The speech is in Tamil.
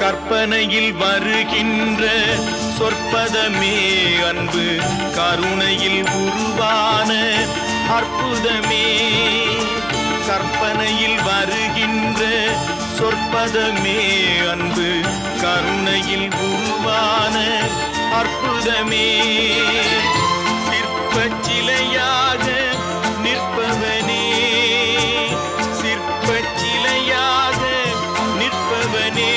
கற்பனையில் வருகின்ற சொற்பதமே அன்பு கருணையில் உருவான அற்புதமே. கற்பனையில் வருகின்ற சொற்பதமே அன்பு கருணையில் உருவான அற்புதமே. சிற்பச் சிலையாக நிற்பவனே, சிற்பச் சிலையாக நிற்பவனே,